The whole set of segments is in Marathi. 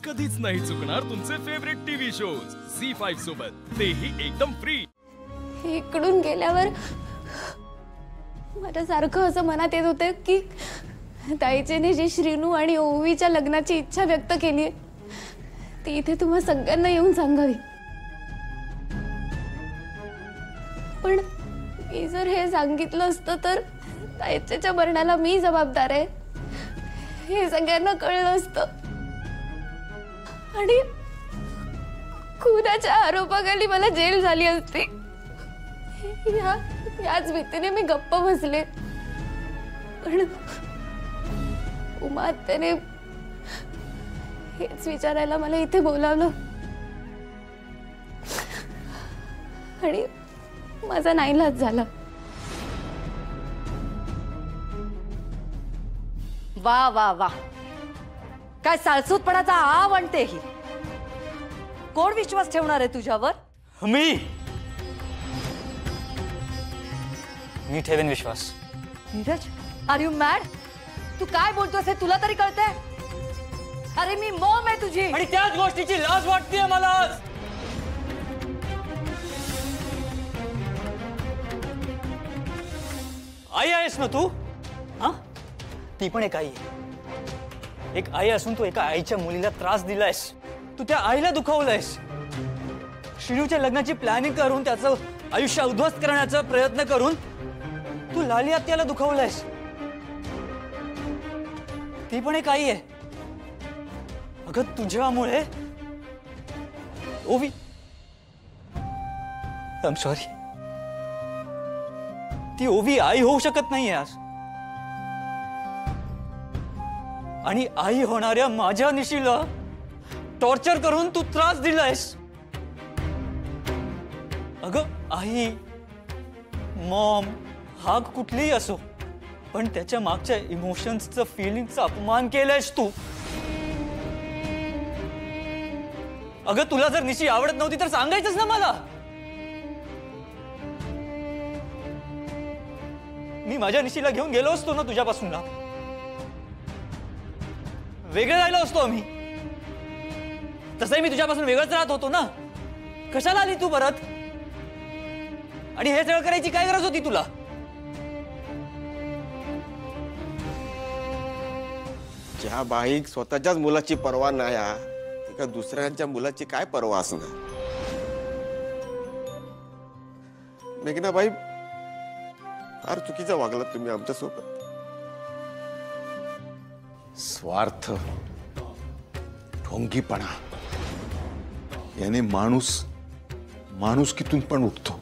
कधीच नाही चुकणार तुमचे फेवरेट टीव्ही शोज झी5 सोबत, तेही एकदम फ्री। इकडून गेल्यावर मला सारखं असं मनात येत होतं की ताईचेने जी श्रीनू आणि ओवीच्या लग्नाची इच्छा व्यक्त केली आहे ती इथे तुम्हा सगळ्यांना येऊन सांगावी। पण मी जर हे सांगितलं असतं तर ताईच्या मरणाला मी जबाबदार आहे हे सगळ्यांना कळलं असतं आणि खुनाच्या आरोपाखाली मला जेल झाली असती। याच भीतीने मी गप्प बसले। पण उमा त्याने हेच विचारायला मला इथे बोलावलं आणि माझा नाईलाज झाला। वा वा वा, काय साळसूतपणाचा आव आणतेही। कोण विश्वास ठेवणार आहे तुझ्यावर? मी ठेवेन विश्वास। Neeraj, are you mad? तू काय बोलतोस हे तुला तरी कळतंय? अरे मी मॉम आहे तुझी आणि त्याच गोष्टीची लाज वाटतेय मला आज। आई आहेस ना तू? हा, ती पण एक आई आहे। एक आई असून तू एका आईच्या मुलीला त्रास दिलायस, तू त्या आईला दुखावलंयस। श्रीनूच्या लग्नाची प्लॅनिंग करून त्याचं आयुष्य उद्ध्वस्त करण्याचा प्रयत्न करून तू लाली आत्याला दुखावलंयस। ती पण एक आई आहे। अगं तुझ्यामुळे ओवी, आय एम सॉरी, ती ओवी आई होऊ शकत नाहीये आज। आणि आई होणाऱ्या माझ्या निशीला टॉर्चर करून तू त्रास दिलायस। अगं आई, मॉम, हाक कुठलीही असो, पण त्याच्या मागच्या इमोशन्सचं, फीलिंगचा अपमान केलायस तू। अगं तुला जर निशी आवडत नव्हती तर सांगायचंच ना मला। मी माझ्या निशीला घेऊन गेलो असतो ना तुझ्यापासून ना, वेगळे राहिलो असतो आम्ही। तसंही मी तुझ्यापासून वेगळंच राहत होतो ना। कशाला आली तू परत? आणि हे सगळं करायची काय गरज होती तुला? ज्या बाईक स्वतःच्याच मुलाची पर्वा नाही, एका दुसऱ्यांच्या मुलाची काय पर्वा असणार? मेघनाबाई, फार चुकीचं वागलात तुम्ही आमच्या सोबत। स्वार्थ, ढोंगीपणा याने माणूस माणुसकीतून पण उठतो।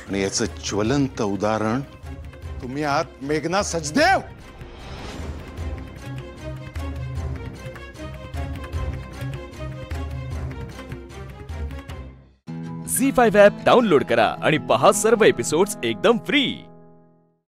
आणि याचं ज्वलंत उदाहरण तुम्ही आहात मेघना सचदेव। झी5 ॲप डाउनलोड करा आणि पहा सर्व एपिसोड्स एकदम फ्री।